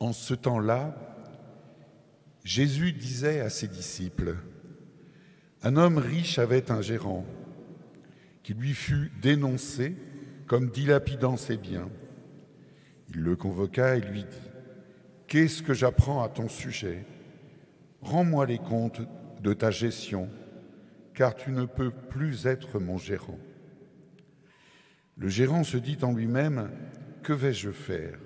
En ce temps-là, Jésus disait à ses disciples, « Un homme riche avait un gérant qui lui fut dénoncé comme dilapidant ses biens. Il le convoqua et lui dit, « Qu'est-ce que j'apprends à ton sujet ? Rends-moi les comptes de ta gestion, car tu ne peux plus être mon gérant. » Le gérant se dit en lui-même, « Que vais-je faire,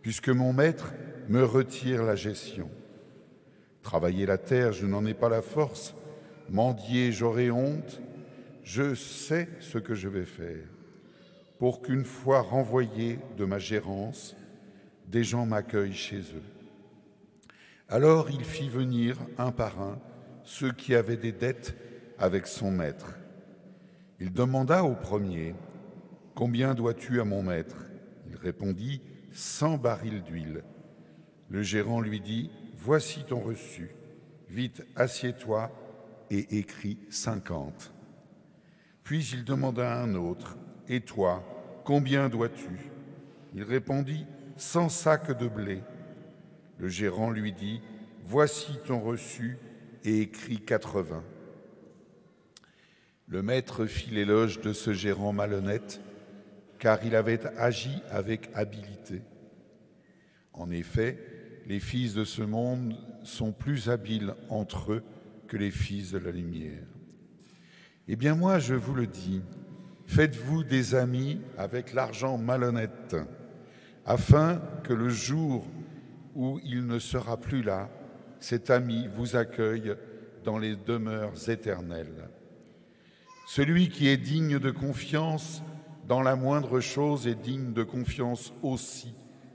puisque mon maître me retire la gestion ? Travailler la terre, je n'en ai pas la force. Mendier, j'aurai honte. Je sais ce que je vais faire, pour qu'une fois renvoyé de ma gérance, des gens m'accueillent chez eux. » Alors il fit venir un par un ceux qui avaient des dettes avec son maître. Il demanda au premier, « Combien dois-tu à mon maître ?» Il répondit, « 100 barils d'huile. » Le gérant lui dit, « Voici ton reçu. Vite, assieds-toi et écris 50. » Puis il demanda à un autre, « Et toi, combien dois-tu » Il répondit, « 100 sacs de blé. » Le gérant lui dit, « Voici ton reçu et écris 80. » Le maître fit l'éloge de ce gérant malhonnête, car il avait agi avec habileté. En effet, les fils de ce monde sont plus habiles entre eux que les fils de la lumière. Eh bien moi, je vous le dis, faites-vous des amis avec l'argent malhonnête, afin que le jour où il ne sera plus là, cet ami vous accueille dans les demeures éternelles. Celui qui est digne de confiance dans la moindre chose est digne de confiance aussi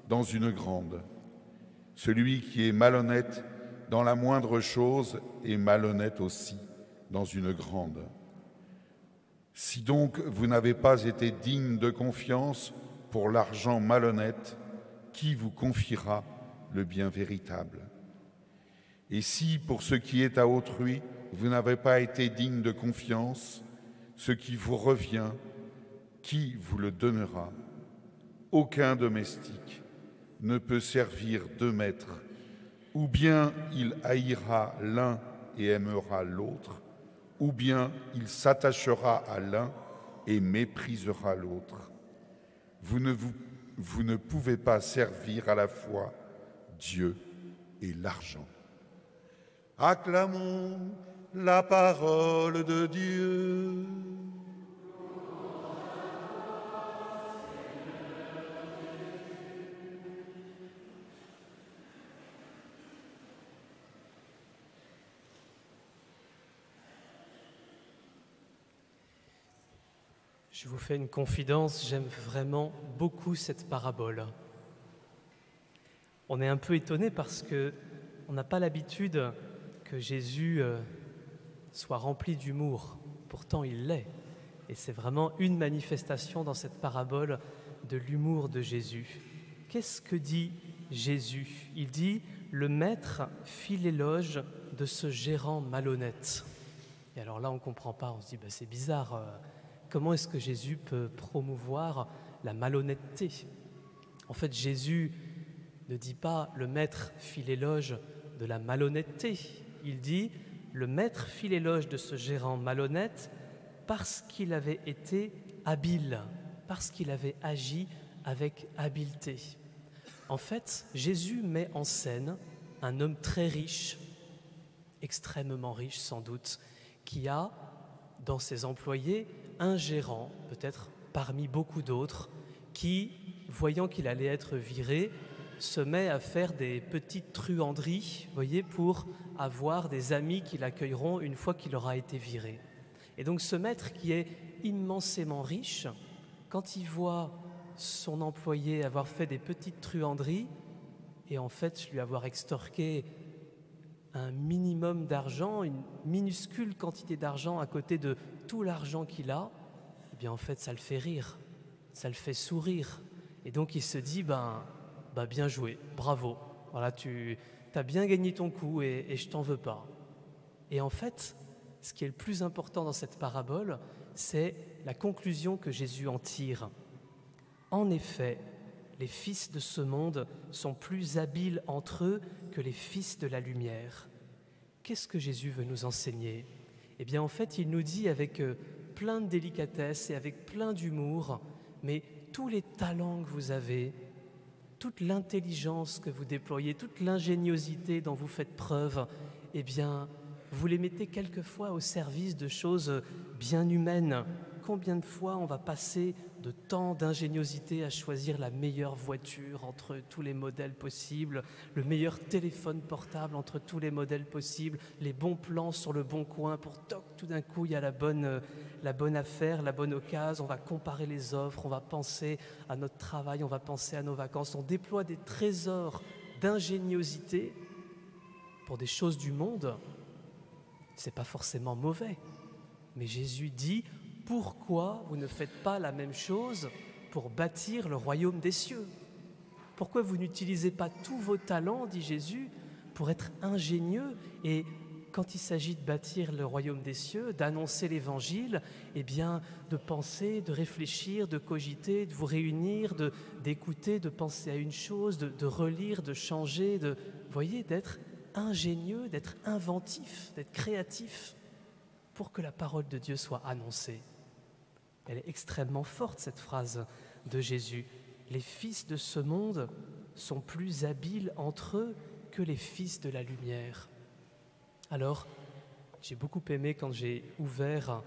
dans une grande. Celui qui est malhonnête dans la moindre chose est malhonnête aussi dans une grande. Si donc vous n'avez pas été digne de confiance pour l'argent malhonnête, qui vous confiera le bien véritable ? Et si, pour ce qui est à autrui, vous n'avez pas été digne de confiance, ce qui vous revient, qui vous le donnera ? Aucun domestique ne peut servir deux maîtres, ou bien il haïra l'un et aimera l'autre, ou bien il s'attachera à l'un et méprisera l'autre. Vous ne pouvez pas servir à la fois Dieu et l'argent. Acclamons la parole de Dieu. Je vous fais une confidence, j'aime vraiment beaucoup cette parabole. On est un peu étonné parce qu'on n'a pas l'habitude que Jésus soit rempli d'humour. Pourtant, il l'est. Et c'est vraiment une manifestation dans cette parabole de l'humour de Jésus. Qu'est-ce que dit Jésus ? Il dit « Le maître fit l'éloge de ce gérant malhonnête ». Et alors là, on ne comprend pas, on se dit c'est bizarre. Comment est-ce que Jésus peut promouvoir la malhonnêteté ? En fait, Jésus ne dit pas « le maître fit l'éloge de la malhonnêteté ». Il dit « le maître fit l'éloge de ce gérant malhonnête parce qu'il avait été habile, parce qu'il avait agi avec habileté ». En fait, Jésus met en scène un homme très riche, extrêmement riche sans doute, qui a dans ses employés un gérant, peut-être parmi beaucoup d'autres, qui, voyant qu'il allait être viré, se met à faire des petites truanderies, voyez, pour avoir des amis qui l'accueilleront une fois qu'il aura été viré. Et donc ce maître qui est immensément riche, quand il voit son employé avoir fait des petites truanderies et en fait lui avoir extorqué un minimum d'argent, une minuscule quantité d'argent à côté de tout l'argent qu'il a, eh bien en fait ça le fait rire, ça le fait sourire. Et donc il se dit, bien joué, bravo, voilà, tu as bien gagné ton coup et je t'en veux pas. Et en fait, ce qui est le plus important dans cette parabole, c'est la conclusion que Jésus en tire. En effet, les fils de ce monde sont plus habiles entre eux que les fils de la lumière. Qu'est-ce que Jésus veut nous enseigner? Eh bien, en fait, il nous dit avec plein de délicatesse et avec plein d'humour, mais tous les talents que vous avez, toute l'intelligence que vous déployez, toute l'ingéniosité dont vous faites preuve, eh bien, vous les mettez quelquefois au service de choses bien humaines. Combien de fois on va passer de temps d'ingéniosité à choisir la meilleure voiture entre tous les modèles possibles, le meilleur téléphone portable entre tous les modèles possibles, les bons plans sur le bon coin pour toc, tout d'un coup il y a la bonne affaire, la bonne occasion, on va comparer les offres, on va penser à notre travail, on va penser à nos vacances, on déploie des trésors d'ingéniosité pour des choses du monde. C'est pas forcément mauvais, mais Jésus dit: pourquoi vous ne faites pas la même chose pour bâtir le royaume des cieux? Pourquoi vous n'utilisez pas tous vos talents, dit Jésus, pour être ingénieux et quand il s'agit de bâtir le royaume des cieux, d'annoncer l'évangile, eh bien de penser, de réfléchir, de cogiter, de vous réunir, d'écouter, de penser à une chose, de relire, de changer, voyez, d'être ingénieux, d'être inventif, d'être créatif pour que la parole de Dieu soit annoncée. Elle est extrêmement forte, cette phrase de Jésus. Les fils de ce monde sont plus habiles entre eux que les fils de la lumière. Alors, j'ai beaucoup aimé quand j'ai ouvert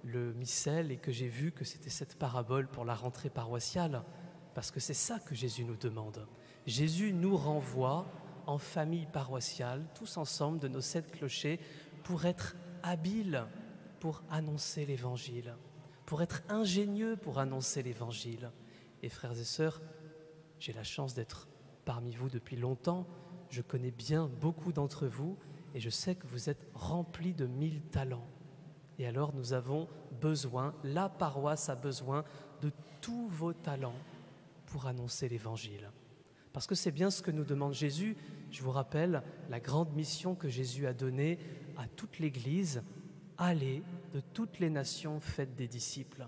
le missel et que j'ai vu que c'était cette parabole pour la rentrée paroissiale, parce que c'est ça que Jésus nous demande. Jésus nous renvoie en famille paroissiale, tous ensemble, de nos 7 clochers, pour être habiles pour annoncer l'Évangile, pour être ingénieux pour annoncer l'Évangile. Et frères et sœurs, j'ai la chance d'être parmi vous depuis longtemps, je connais bien beaucoup d'entre vous et je sais que vous êtes remplis de 1000 talents. Et alors nous avons besoin, la paroisse a besoin de tous vos talents pour annoncer l'Évangile. Parce que c'est bien ce que nous demande Jésus. Je vous rappelle la grande mission que Jésus a donnée à toute l'Église: allez de toutes les nations, faites des disciples.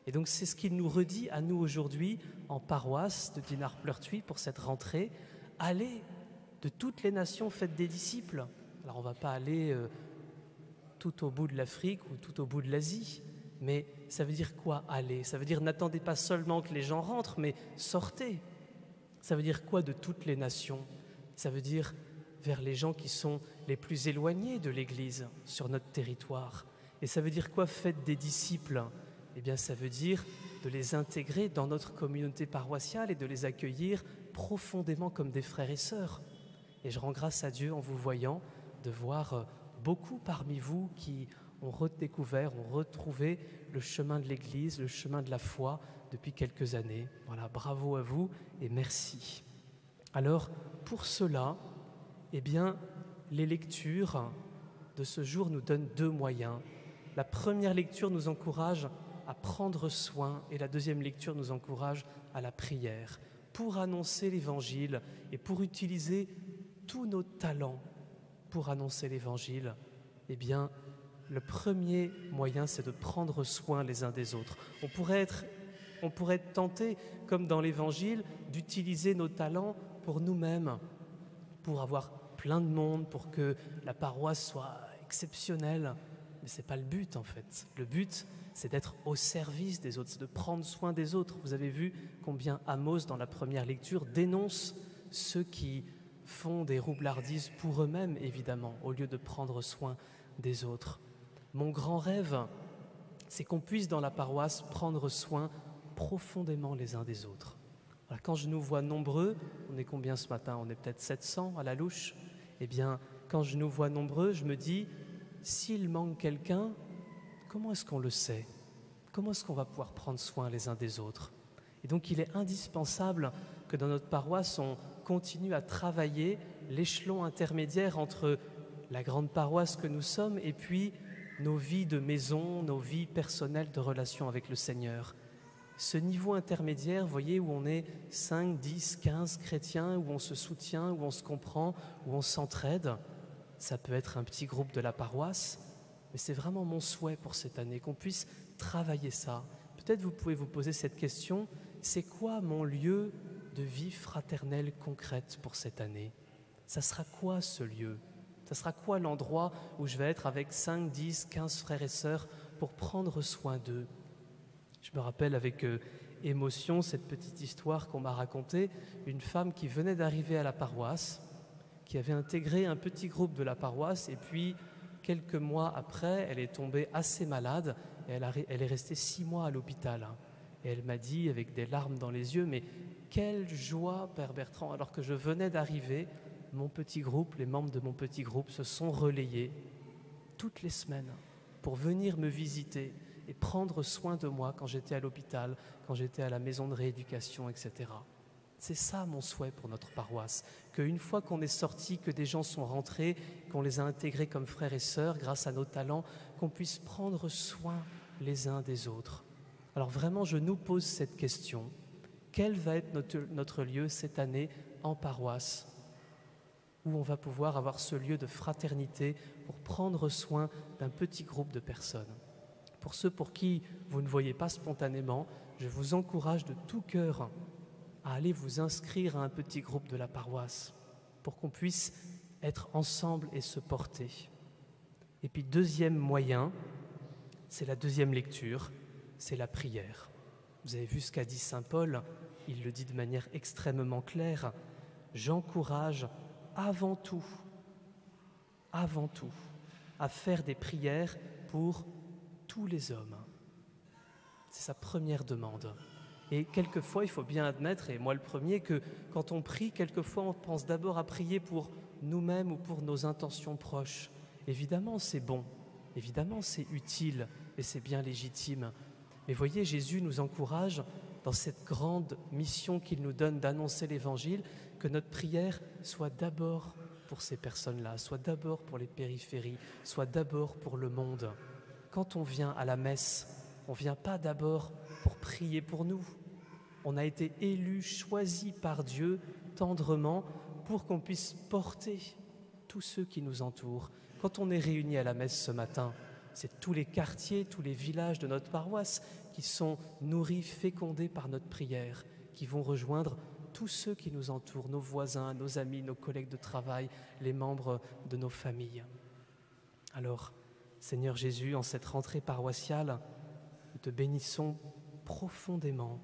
Et donc c'est ce qu'il nous redit à nous aujourd'hui en paroisse de Dinard-Pleurtuis pour cette rentrée: allez de toutes les nations, faites des disciples. Alors on ne va pas aller tout au bout de l'Afrique ou tout au bout de l'Asie, mais ça veut dire quoi aller? Ça veut dire n'attendez pas seulement que les gens rentrent, mais sortez. Ça veut dire quoi de toutes les nations? Ça veut dire vers les gens qui sont les plus éloignés de l'Église sur notre territoire. Et ça veut dire quoi, faites des disciples? Eh bien, ça veut dire de les intégrer dans notre communauté paroissiale et de les accueillir profondément comme des frères et sœurs. Et je rends grâce à Dieu en vous voyant, de voir beaucoup parmi vous qui ont redécouvert, ont retrouvé le chemin de l'Église, le chemin de la foi depuis quelques années. Voilà, bravo à vous et merci. Alors, pour cela, eh bien, les lectures de ce jour nous donnent 2 moyens. La première lecture nous encourage à prendre soin et la deuxième lecture nous encourage à la prière pour annoncer l'Évangile et pour utiliser tous nos talents pour annoncer l'Évangile. Eh bien, le premier moyen, c'est de prendre soin les uns des autres. On pourrait être tenté, comme dans l'Évangile, d'utiliser nos talents pour nous-mêmes, pour avoir plein de monde, pour que la paroisse soit exceptionnelle. Mais ce n'est pas le but, en fait. Le but, c'est d'être au service des autres, c'est de prendre soin des autres. Vous avez vu combien Amos, dans la première lecture, dénonce ceux qui font des roublardises pour eux-mêmes, évidemment, au lieu de prendre soin des autres. Mon grand rêve, c'est qu'on puisse, dans la paroisse, prendre soin profondément les uns des autres. Alors, quand je nous vois nombreux, on est combien ce matin? On est peut-être 700 à la louche. Eh bien, quand je nous vois nombreux, je me dis, s'il manque quelqu'un, comment est-ce qu'on le sait? Comment est-ce qu'on va pouvoir prendre soin les uns des autres? Et donc, il est indispensable que dans notre paroisse, on continue à travailler l'échelon intermédiaire entre la grande paroisse que nous sommes et puis nos vies de maison, nos vies personnelles de relation avec le Seigneur. Ce niveau intermédiaire, vous voyez, où on est 5, 10, 15 chrétiens, où on se soutient, où on se comprend, où on s'entraide, ça peut être un petit groupe de la paroisse, mais c'est vraiment mon souhait pour cette année, qu'on puisse travailler ça. Peut-être vous pouvez vous poser cette question, c'est quoi mon lieu de vie fraternelle concrète pour cette année. Ça sera quoi ce lieu? Ça sera quoi l'endroit où je vais être avec 5, 10, 15 frères et sœurs pour prendre soin d'eux? Je me rappelle avec émotion cette petite histoire qu'on m'a racontée, une femme qui venait d'arriver à la paroisse, qui avait intégré un petit groupe de la paroisse, et puis quelques mois après, elle est tombée assez malade, et elle est restée 6 mois à l'hôpital. Et elle m'a dit, avec des larmes dans les yeux, mais quelle joie, Père Bertrand, alors que je venais d'arriver, mon petit groupe, les membres de mon petit groupe se sont relayés toutes les semaines pour venir me visiter et prendre soin de moi quand j'étais à l'hôpital, quand j'étais à la maison de rééducation, etc. C'est ça mon souhait pour notre paroisse, qu'une fois qu'on est sorti, que des gens sont rentrés, qu'on les a intégrés comme frères et sœurs grâce à nos talents, qu'on puisse prendre soin les uns des autres. Alors vraiment, je nous pose cette question. Quel va être notre lieu cette année en paroisse, où on va pouvoir avoir ce lieu de fraternité pour prendre soin d'un petit groupe de personnes? Pour ceux pour qui vous ne voyez pas spontanément, je vous encourage de tout cœur à aller vous inscrire à un petit groupe de la paroisse pour qu'on puisse être ensemble et se porter. Et puis deuxième moyen, c'est la deuxième lecture, c'est la prière. Vous avez vu ce qu'a dit saint Paul, il le dit de manière extrêmement claire. J'encourage avant tout, à faire des prières pour tous les hommes. C'est sa première demande. Et quelquefois, il faut bien admettre, et moi le premier, que quand on prie, quelquefois on pense d'abord à prier pour nous-mêmes ou pour nos intentions proches. Évidemment, c'est bon, évidemment, c'est utile et c'est bien légitime. Mais voyez, Jésus nous encourage dans cette grande mission qu'il nous donne d'annoncer l'Évangile, que notre prière soit d'abord pour ces personnes-là, soit d'abord pour les périphéries, soit d'abord pour le monde. Quand on vient à la messe, on ne vient pas d'abord pour prier pour nous. On a été élus, choisis par Dieu tendrement pour qu'on puisse porter tous ceux qui nous entourent. Quand on est réunis à la messe ce matin, c'est tous les quartiers, tous les villages de notre paroisse qui sont nourris, fécondés par notre prière, qui vont rejoindre tous ceux qui nous entourent, nos voisins, nos amis, nos collègues de travail, les membres de nos familles. Alors, Seigneur Jésus, en cette rentrée paroissiale, nous te bénissons profondément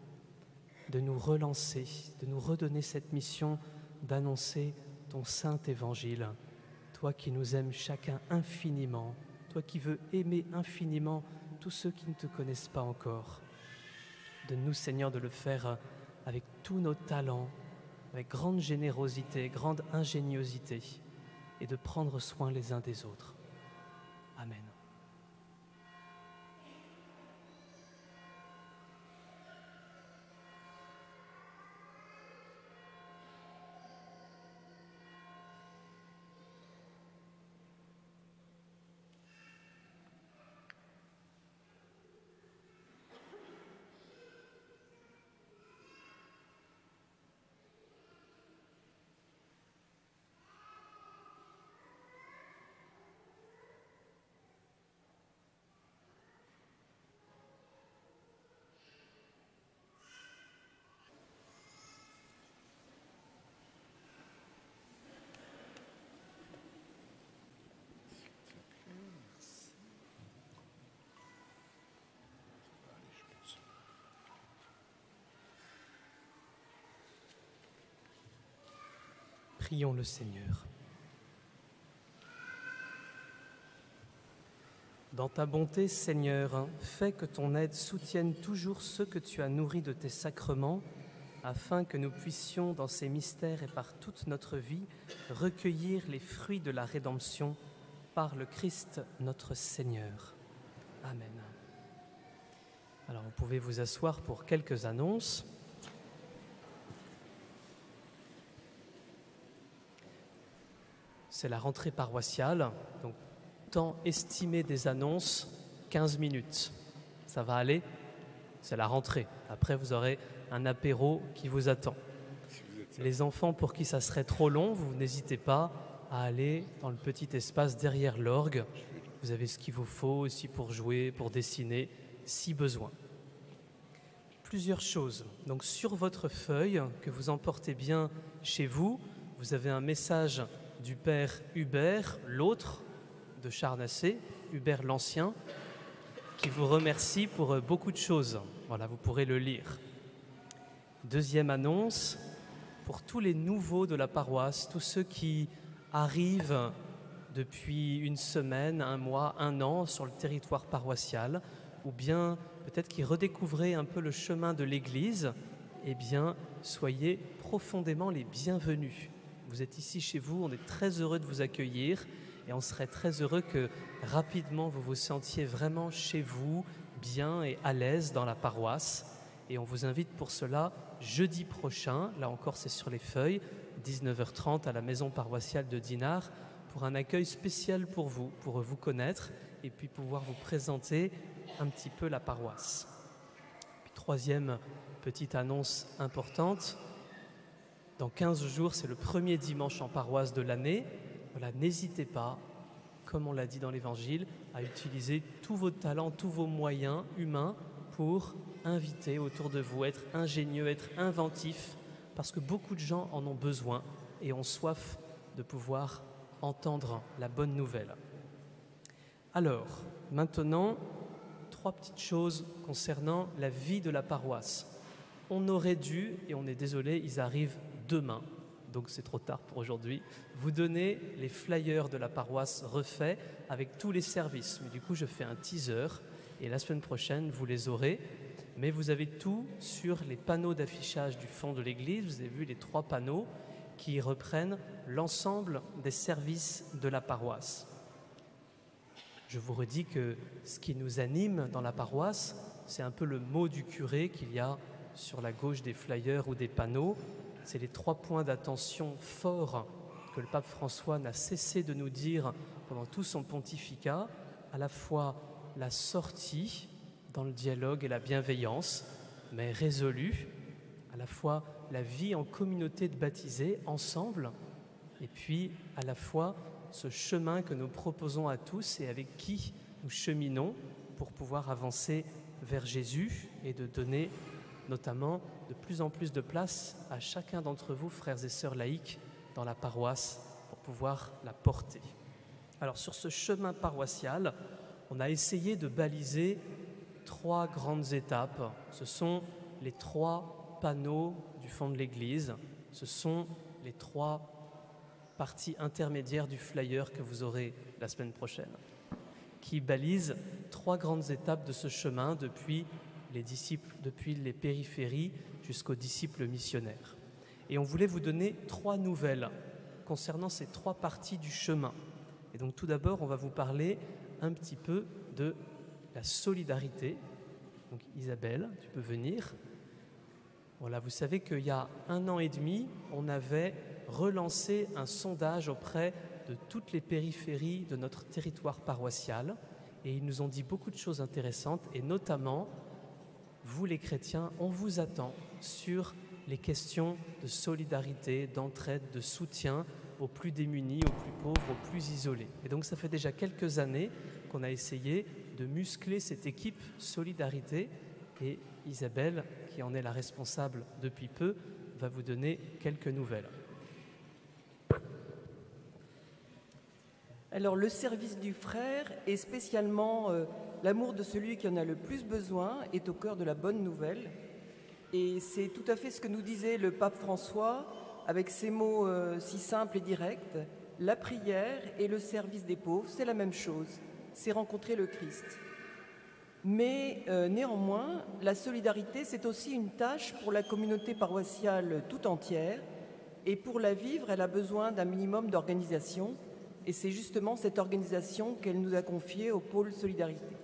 de nous relancer, de nous redonner cette mission d'annoncer ton saint évangile. Toi qui nous aimes chacun infiniment, toi qui veux aimer infiniment tous ceux qui ne te connaissent pas encore. Donne-nous, Seigneur, de le faire avec tous nos talents, avec grande générosité, grande ingéniosité, et de prendre soin les uns des autres. Amen. Prions le Seigneur. Dans ta bonté, Seigneur, fais que ton aide soutienne toujours ceux que tu as nourris de tes sacrements, afin que nous puissions, dans ces mystères et par toute notre vie, recueillir les fruits de la rédemption par le Christ notre Seigneur. Amen. Alors, vous pouvez vous asseoir pour quelques annonces. C'est la rentrée paroissiale, donc temps estimé des annonces, 15 minutes. Ça va aller? C'est la rentrée. Après, vous aurez un apéro qui vous attend. Les enfants pour qui ça serait trop long, vous n'hésitez pas à aller dans le petit espace derrière l'orgue. Vous avez ce qu'il vous faut aussi pour jouer, pour dessiner, si besoin. plusieurs choses. Donc sur votre feuille, que vous emportez bien chez vous, vous avez un message du père Hubert, l'autre de Charnacé, Hubert l'Ancien, qui vous remercie pour beaucoup de choses. Voilà, vous pourrez le lire. Deuxième annonce, pour tous les nouveaux de la paroisse, tous ceux qui arrivent depuis une semaine, un mois, un an sur le territoire paroissial, ou bien peut-être qui redécouvrez un peu le chemin de l'Église, eh bien, soyez profondément les bienvenus. Vous êtes ici chez vous, on est très heureux de vous accueillir et on serait très heureux que rapidement vous vous sentiez vraiment chez vous, bien et à l'aise dans la paroisse. Et on vous invite pour cela jeudi prochain, là encore c'est sur les feuilles, 19h30 à la maison paroissiale de Dinard, pour un accueil spécial pour vous connaître et puis pouvoir vous présenter un petit peu la paroisse. Puis, troisième petite annonce importante, dans 15 jours, c'est le premier dimanche en paroisse de l'année. Voilà, n'hésitez pas, comme on l'a dit dans l'Évangile, à utiliser tous vos talents, tous vos moyens humains pour inviter autour de vous, être ingénieux, être inventif, parce que beaucoup de gens en ont besoin et ont soif de pouvoir entendre la bonne nouvelle. Alors, maintenant, 3 petites choses concernant la vie de la paroisse. On aurait dû, et on est désolé, ils arrivent demain, donc c'est trop tard pour aujourd'hui, vous donner les flyers de la paroisse refaits avec tous les services. Mais du coup, je fais un teaser et la semaine prochaine, vous les aurez. Mais vous avez tout sur les panneaux d'affichage du fond de l'église. Vous avez vu les 3 panneaux qui reprennent l'ensemble des services de la paroisse. Je vous redis que ce qui nous anime dans la paroisse, c'est un peu le mot du curé qu'il y a sur la gauche des flyers ou des panneaux. C'est les 3 points d'attention forts que le pape François n'a cessé de nous dire pendant tout son pontificat, à la fois la sortie dans le dialogue et la bienveillance, mais résolue, à la fois la vie en communauté de baptisés, ensemble, et puis à la fois ce chemin que nous proposons à tous et avec qui nous cheminons pour pouvoir avancer vers Jésus et de donner notamment de plus en plus de place à chacun d'entre vous, frères et sœurs laïcs, dans la paroisse pour pouvoir la porter. Alors sur ce chemin paroissial, on a essayé de baliser 3 grandes étapes. Ce sont les 3 panneaux du fond de l'église, ce sont les 3 parties intermédiaires du flyer que vous aurez la semaine prochaine, qui balisent 3 grandes étapes de ce chemin depuis les disciples, depuis les périphéries jusqu'aux disciples missionnaires. Et on voulait vous donner 3 nouvelles concernant ces 3 parties du chemin. Et donc tout d'abord, on va vous parler un petit peu de la solidarité. Donc Isabelle, tu peux venir. Voilà, vous savez qu'il y a 1 an et demi, on avait relancé un sondage auprès de toutes les périphéries de notre territoire paroissial et ils nous ont dit beaucoup de choses intéressantes et notamment, vous les chrétiens, on vous attend sur les questions de solidarité, d'entraide, de soutien aux plus démunis, aux plus pauvres, aux plus isolés. Et donc ça fait déjà quelques années qu'on a essayé de muscler cette équipe solidarité et Isabelle, qui en est la responsable depuis peu, va vous donner quelques nouvelles. Alors le service du frère et spécialement l'amour de celui qui en a le plus besoin est au cœur de la bonne nouvelle. Et c'est tout à fait ce que nous disait le pape François avec ces mots si simples et directs. La prière et le service des pauvres, c'est la même chose, c'est rencontrer le Christ. Mais néanmoins, la solidarité, c'est aussi une tâche pour la communauté paroissiale tout entière. Et pour la vivre, elle a besoin d'un minimum d'organisation. Et c'est justement cette organisation qu'elle nous a confiée au pôle solidarité.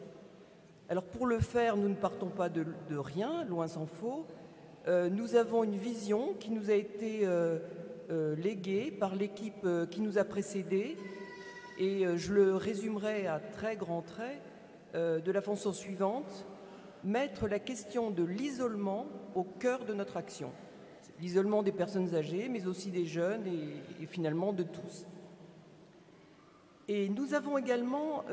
Alors pour le faire, nous ne partons pas de rien, loin s'en faut. Nous avons une vision qui nous a été léguée par l'équipe qui nous a précédés. Et je le résumerai à très grands traits de la façon suivante: mettre la question de l'isolement au cœur de notre action. L'isolement des personnes âgées, mais aussi des jeunes et finalement de tous. Et nous avons également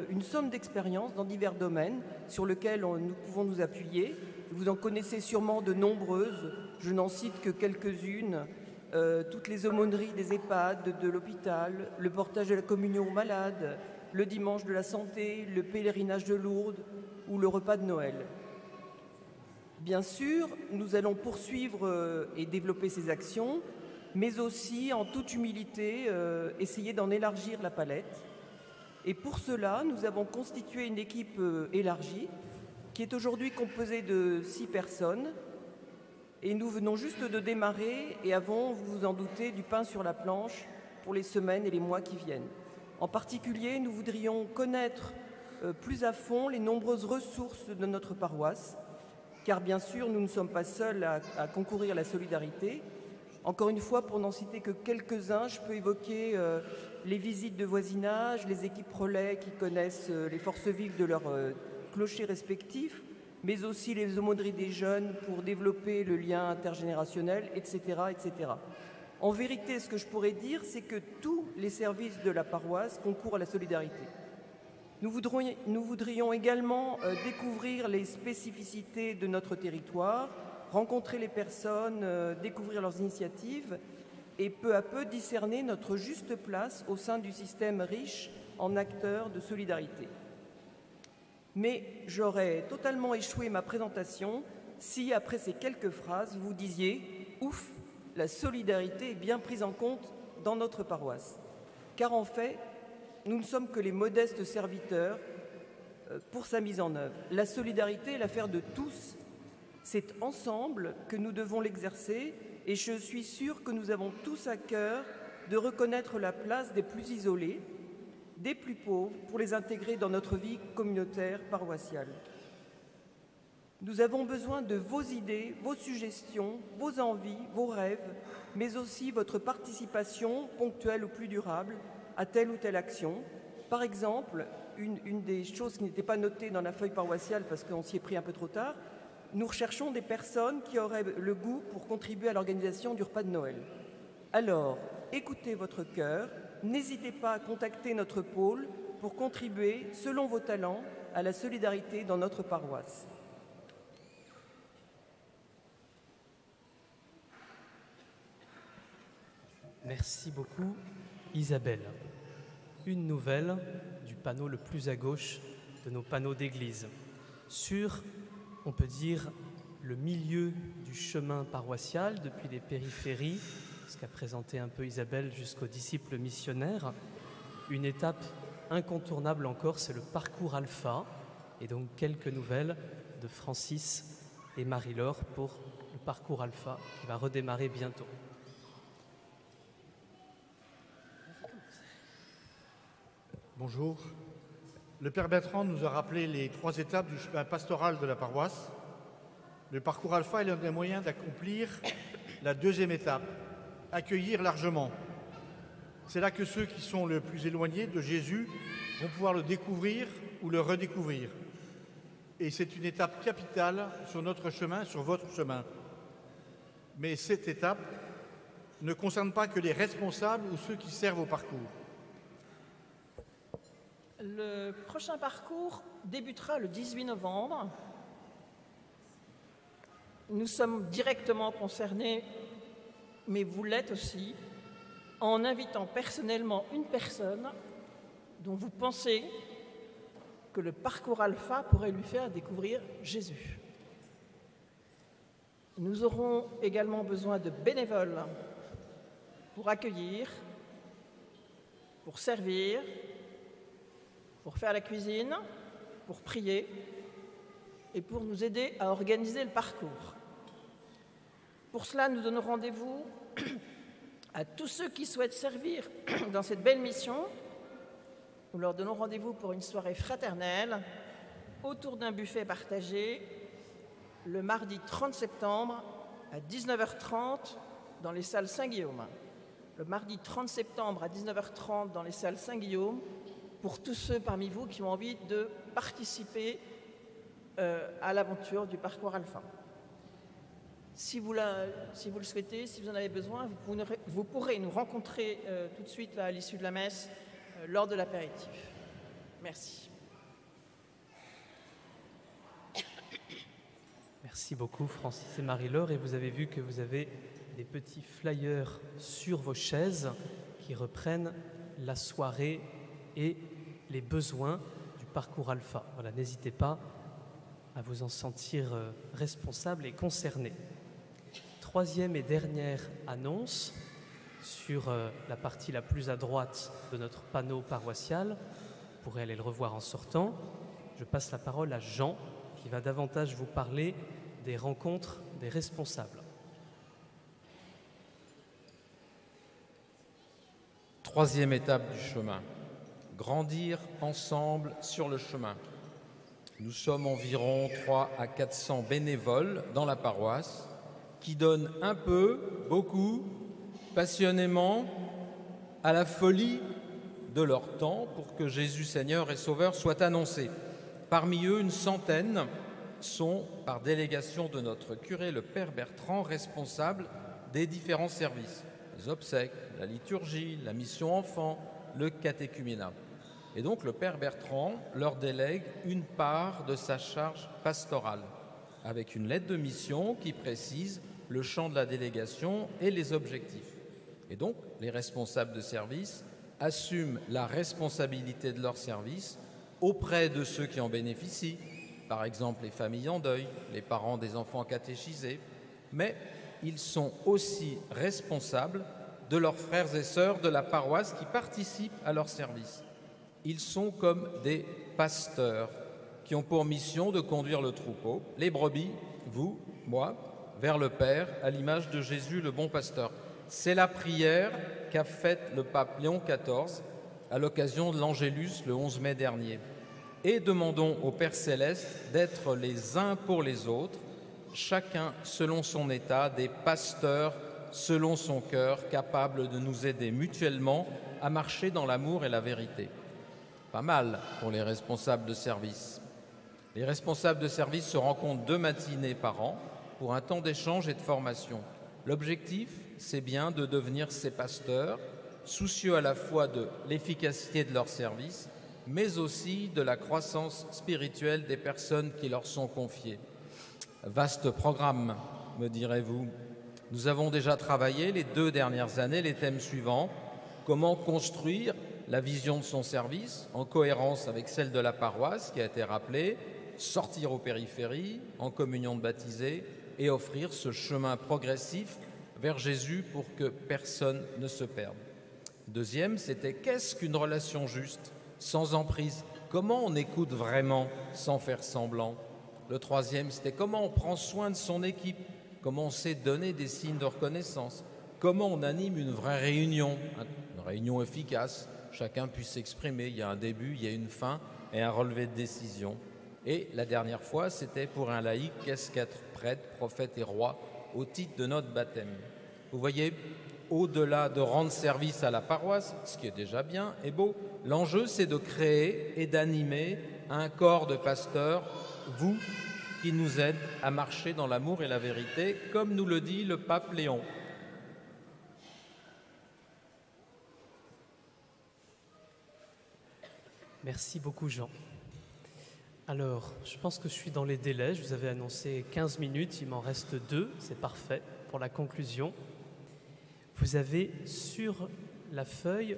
une somme d'expérience dans divers domaines sur lesquels nous pouvons nous appuyer. Vous en connaissez sûrement de nombreuses, je n'en cite que quelques-unes. Toutes les aumôneries des EHPAD, de l'hôpital, le portage de la communion aux malades, le dimanche de la santé, le pèlerinage de Lourdes ou le repas de Noël. Bien sûr, nous allons poursuivre et développer ces actions, mais aussi, en toute humilité, essayer d'en élargir la palette. Et pour cela, nous avons constitué une équipe élargie qui est aujourd'hui composée de 6 personnes. Et nous venons juste de démarrer et avons, vous vous en doutez, du pain sur la planche pour les semaines et les mois qui viennent. En particulier, nous voudrions connaître plus à fond les nombreuses ressources de notre paroisse, car bien sûr, nous ne sommes pas seuls à concourir à la solidarité. Encore une fois, pour n'en citer que quelques-uns, je peux évoquer les visites de voisinage, les équipes relais qui connaissent les forces vives de leurs clochers respectifs, mais aussi les aumôneries des jeunes pour développer le lien intergénérationnel, etc., etc. En vérité, ce que je pourrais dire, c'est que tous les services de la paroisse concourent à la solidarité. Nous voudrions également découvrir les spécificités de notre territoire, rencontrer les personnes, découvrir leurs initiatives et peu à peu discerner notre juste place au sein du système riche en acteurs de solidarité. Mais j'aurais totalement échoué ma présentation si, après ces quelques phrases, vous disiez « Ouf, la solidarité est bien prise en compte dans notre paroisse ». Car en fait, nous ne sommes que les modestes serviteurs pour sa mise en œuvre. La solidarité est l'affaire de tous. C'est ensemble que nous devons l'exercer et je suis sûre que nous avons tous à cœur de reconnaître la place des plus isolés, des plus pauvres, pour les intégrer dans notre vie communautaire paroissiale. Nous avons besoin de vos idées, vos suggestions, vos envies, vos rêves, mais aussi votre participation, ponctuelle ou plus durable, à telle ou telle action. Par exemple, une des choses qui n'était pas notée dans la feuille paroissiale parce qu'on s'y est pris un peu trop tard, nous recherchons des personnes qui auraient le goût pour contribuer à l'organisation du repas de Noël. Alors, écoutez votre cœur, n'hésitez pas à contacter notre pôle pour contribuer, selon vos talents, à la solidarité dans notre paroisse. Merci beaucoup, Isabelle. Une nouvelle du panneau le plus à gauche de nos panneaux d'église. Sur, on peut dire, le milieu du chemin paroissial, depuis les périphéries, ce qu'a présenté un peu Isabelle, jusqu'aux disciples missionnaires. Une étape incontournable encore, c'est le parcours Alpha. Et donc quelques nouvelles de Francis et Marie-Laure pour le parcours Alpha qui va redémarrer bientôt. Bonjour. Le Père Bertrand nous a rappelé les 3 étapes du chemin pastoral de la paroisse. Le parcours Alpha est l'un des moyens d'accomplir la 2e étape, accueillir largement. C'est là que ceux qui sont le plus éloignés de Jésus vont pouvoir le découvrir ou le redécouvrir. Et c'est une étape capitale sur notre chemin, sur votre chemin. Mais cette étape ne concerne pas que les responsables ou ceux qui servent au parcours. Le prochain parcours débutera le 18 novembre. Nous sommes directement concernés, mais vous l'êtes aussi, en invitant personnellement une personne dont vous pensez que le parcours Alpha pourrait lui faire découvrir Jésus. Nous aurons également besoin de bénévoles pour accueillir, pour servir, pour faire la cuisine, pour prier et pour nous aider à organiser le parcours. Pour cela, nous donnons rendez-vous à tous ceux qui souhaitent servir dans cette belle mission. Nous leur donnons rendez-vous pour une soirée fraternelle autour d'un buffet partagé le mardi 30 septembre à 19h30 dans les salles Saint-Guillaume. Le mardi 30 septembre à 19h30 dans les salles Saint-Guillaume pour tous ceux parmi vous qui ont envie de participer à l'aventure du parcours Alpha. Si vous le souhaitez, si vous en avez besoin, vous pourrez nous rencontrer tout de suite là, à l'issue de la messe lors de l'apéritif. Merci. Merci. Merci beaucoup Francis et Marie-Laure, et vous avez vu que vous avez des petits flyers sur vos chaises qui reprennent la soirée et les besoins du parcours Alpha. Voilà, n'hésitez pas à vous en sentir responsable et concerné. Troisième et dernière annonce sur la partie la plus à droite de notre panneau paroissial. Vous pourrez aller le revoir en sortant. Je passe la parole à Jean qui va davantage vous parler des rencontres des responsables. Troisième étape du chemin, grandir ensemble sur le chemin. Nous sommes environ 300 à 400 bénévoles dans la paroisse qui donnent un peu, beaucoup, passionnément, à la folie de leur temps pour que Jésus Seigneur et Sauveur soit annoncé. Parmi eux, une centaine sont, par délégation de notre curé, le Père Bertrand, responsable des différents services. Les obsèques, la liturgie, la mission enfant, le catéchuménat. Et donc le Père Bertrand leur délègue une part de sa charge pastorale, avec une lettre de mission qui précise le champ de la délégation et les objectifs. Et donc les responsables de service assument la responsabilité de leur service auprès de ceux qui en bénéficient, par exemple les familles en deuil, les parents des enfants catéchisés, mais ils sont aussi responsables de leurs frères et sœurs de la paroisse qui participent à leur service. Ils sont comme des pasteurs qui ont pour mission de conduire le troupeau, les brebis, vous, moi, vers le Père, à l'image de Jésus le bon pasteur. C'est la prière qu'a faite le pape Léon XIV à l'occasion de l'Angélus le 11 mai dernier. Et demandons au Père Céleste d'être les uns pour les autres, chacun selon son état, des pasteurs selon son cœur, capables de nous aider mutuellement à marcher dans l'amour et la vérité. Pas mal pour les responsables de service. Les responsables de service se rencontrent 2 matinées par an pour un temps d'échange et de formation. L'objectif, c'est bien de devenir ces pasteurs, soucieux à la fois de l'efficacité de leur service, mais aussi de la croissance spirituelle des personnes qui leur sont confiées. Vaste programme, me direz-vous. Nous avons déjà travaillé les 2 dernières années les thèmes suivants. Comment construire la vision de son service en cohérence avec celle de la paroisse qui a été rappelée, sortir aux périphéries, en communion de baptisés et offrir ce chemin progressif vers Jésus pour que personne ne se perde. Deuxième, c'était qu'est-ce qu'une relation juste, sans emprise? Comment on écoute vraiment sans faire semblant? Le troisième, c'était comment on prend soin de son équipe, comment on sait donner des signes de reconnaissance, comment on anime une vraie réunion, une réunion efficace, chacun puisse s'exprimer, il y a un début, il y a une fin et un relevé de décision. Et la dernière fois, c'était pour un laïc, qu'est-ce qu'être prêtre, prophète et roi au titre de notre baptême. Vous voyez, au-delà de rendre service à la paroisse, ce qui est déjà bien et beau, l'enjeu c'est de créer et d'animer un corps de pasteurs, vous, qui nous aide à marcher dans l'amour et la vérité, comme nous le dit le pape Léon. Merci beaucoup Jean. Alors, je pense que je suis dans les délais. Je vous avais annoncé 15 minutes, il m'en reste 2, c'est parfait pour la conclusion. Vous avez sur la feuille,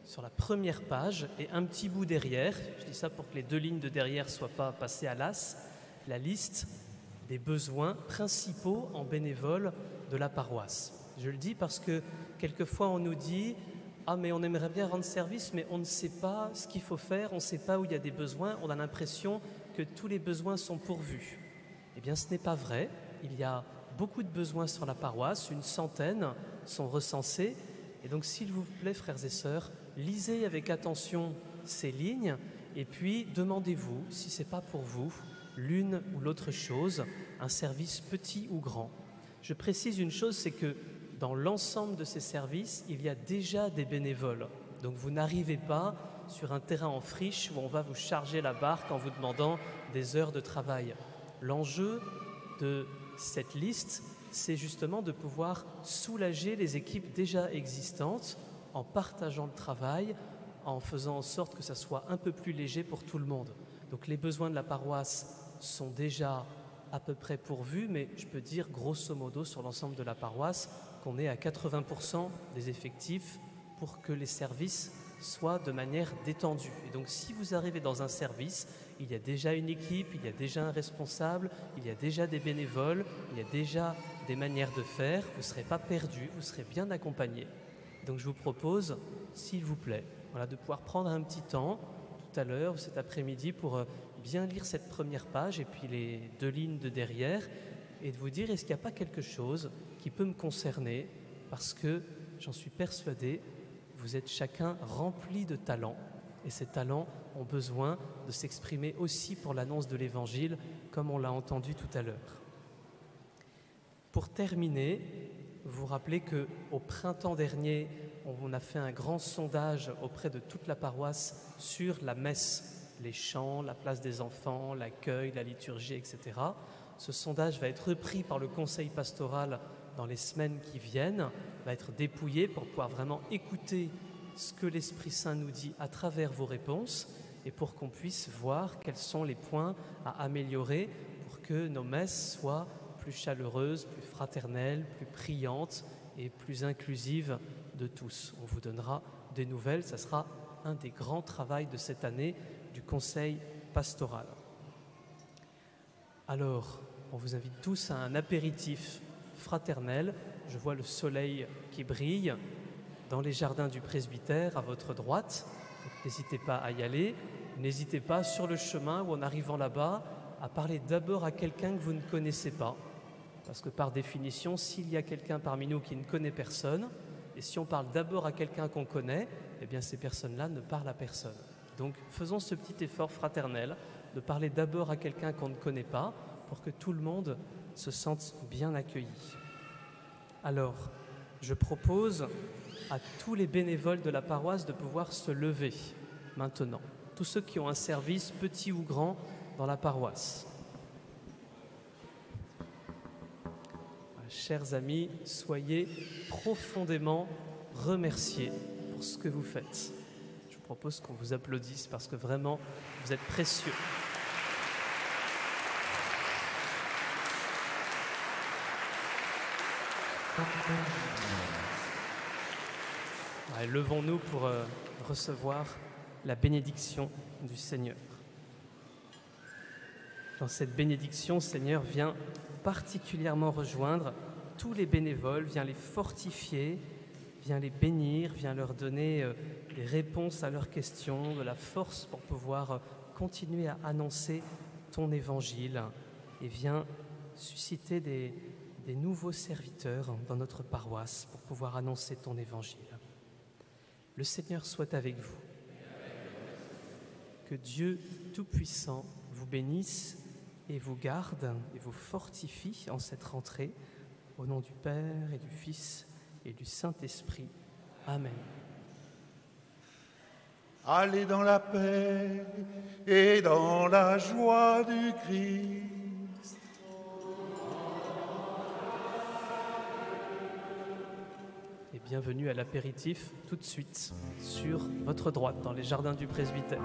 sur la première page et un petit bout derrière, je dis ça pour que les 2 lignes de derrière ne soient pas passées à l'as, la liste des besoins principaux en bénévoles de la paroisse. Je le dis parce que quelquefois on nous dit « Ah mais on aimerait bien rendre service mais on ne sait pas ce qu'il faut faire, on ne sait pas où il y a des besoins, on a l'impression que tous les besoins sont pourvus. » Eh bien ce n'est pas vrai, il y a beaucoup de besoins sur la paroisse, une centaine sont recensés. Et donc s'il vous plaît frères et sœurs, lisez avec attention ces lignes et puis demandez-vous si ce n'est pas pour vous l'une ou l'autre chose, un service petit ou grand. Je précise une chose, c'est que dans l'ensemble de ces services, il y a déjà des bénévoles. Donc vous n'arrivez pas sur un terrain en friche où on va vous charger la barque en vous demandant des heures de travail. L'enjeu de cette liste, c'est justement de pouvoir soulager les équipes déjà existantes en partageant le travail, en faisant en sorte que ça soit un peu plus léger pour tout le monde. Donc les besoins de la paroisse sont déjà à peu près pourvus, mais je peux dire grosso modo sur l'ensemble de la paroisse qu'on est à 80% des effectifs pour que les services soient de manière détendue. Et donc si vous arrivez dans un service, il y a déjà une équipe, il y a déjà un responsable, il y a déjà des bénévoles, il y a déjà des manières de faire, vous ne serez pas perdu, vous serez bien accompagné. Donc je vous propose, s'il vous plaît, voilà, de pouvoir prendre un petit temps tout à l'heure, cet après-midi, pour bien lire cette première page et puis les 2 lignes de derrière, et de vous dire, est-ce qu'il n'y a pas quelque chose qui peut me concerner, parce que j'en suis persuadé, vous êtes chacun rempli de talents, et ces talents ont besoin de s'exprimer aussi pour l'annonce de l'Évangile, comme on l'a entendu tout à l'heure. Pour terminer, vous vous rappelez qu'au printemps dernier, on a fait un grand sondage auprès de toute la paroisse sur la messe, les chants, la place des enfants, l'accueil, la liturgie, etc. Ce sondage va être repris par le conseil pastoral dans les semaines qui viennent, va être dépouillé pour pouvoir vraiment écouter ce que l'Esprit Saint nous dit à travers vos réponses et pour qu'on puisse voir quels sont les points à améliorer pour que nos messes soient plus chaleureuses, plus fraternelles, plus priantes et plus inclusives de tous. On vous donnera des nouvelles, ça sera un des grands travaux de cette année du conseil pastoral. Alors, on vous invite tous à un apéritif fraternel. Je vois le soleil qui brille dans les jardins du presbytère à votre droite. Donc, n'hésitez pas à y aller. N'hésitez pas sur le chemin ou en arrivant là-bas à parler d'abord à quelqu'un que vous ne connaissez pas. Parce que par définition, s'il y a quelqu'un parmi nous qui ne connaît personne, et si on parle d'abord à quelqu'un qu'on connaît, eh bien ces personnes-là ne parlent à personne. Donc faisons ce petit effort fraternel de parler d'abord à quelqu'un qu'on ne connaît pas pour que tout le monde se sente bien accueilli. Alors, je propose à tous les bénévoles de la paroisse de pouvoir se lever maintenant. Tous ceux qui ont un service, petit ou grand, dans la paroisse. Chers amis, soyez profondément remerciés pour ce que vous faites. Je propose qu'on vous applaudisse parce que vraiment, vous êtes précieux. Allez, levons-nous pour recevoir la bénédiction du Seigneur. Dans cette bénédiction, Seigneur, viens particulièrement rejoindre tous les bénévoles, viens les fortifier, viens les bénir, viens leur donner des réponses à leurs questions, de la force pour pouvoir continuer à annoncer ton évangile et viens susciter des nouveaux serviteurs dans notre paroisse pour pouvoir annoncer ton évangile. Le Seigneur soit avec vous. Que Dieu Tout-Puissant vous bénisse et vous garde et vous fortifie en cette rentrée, au nom du Père et du Fils et du Saint-Esprit. Amen. Allez dans la paix et dans la joie du Christ. Et bienvenue à l'apéritif tout de suite sur votre droite dans les jardins du presbytère.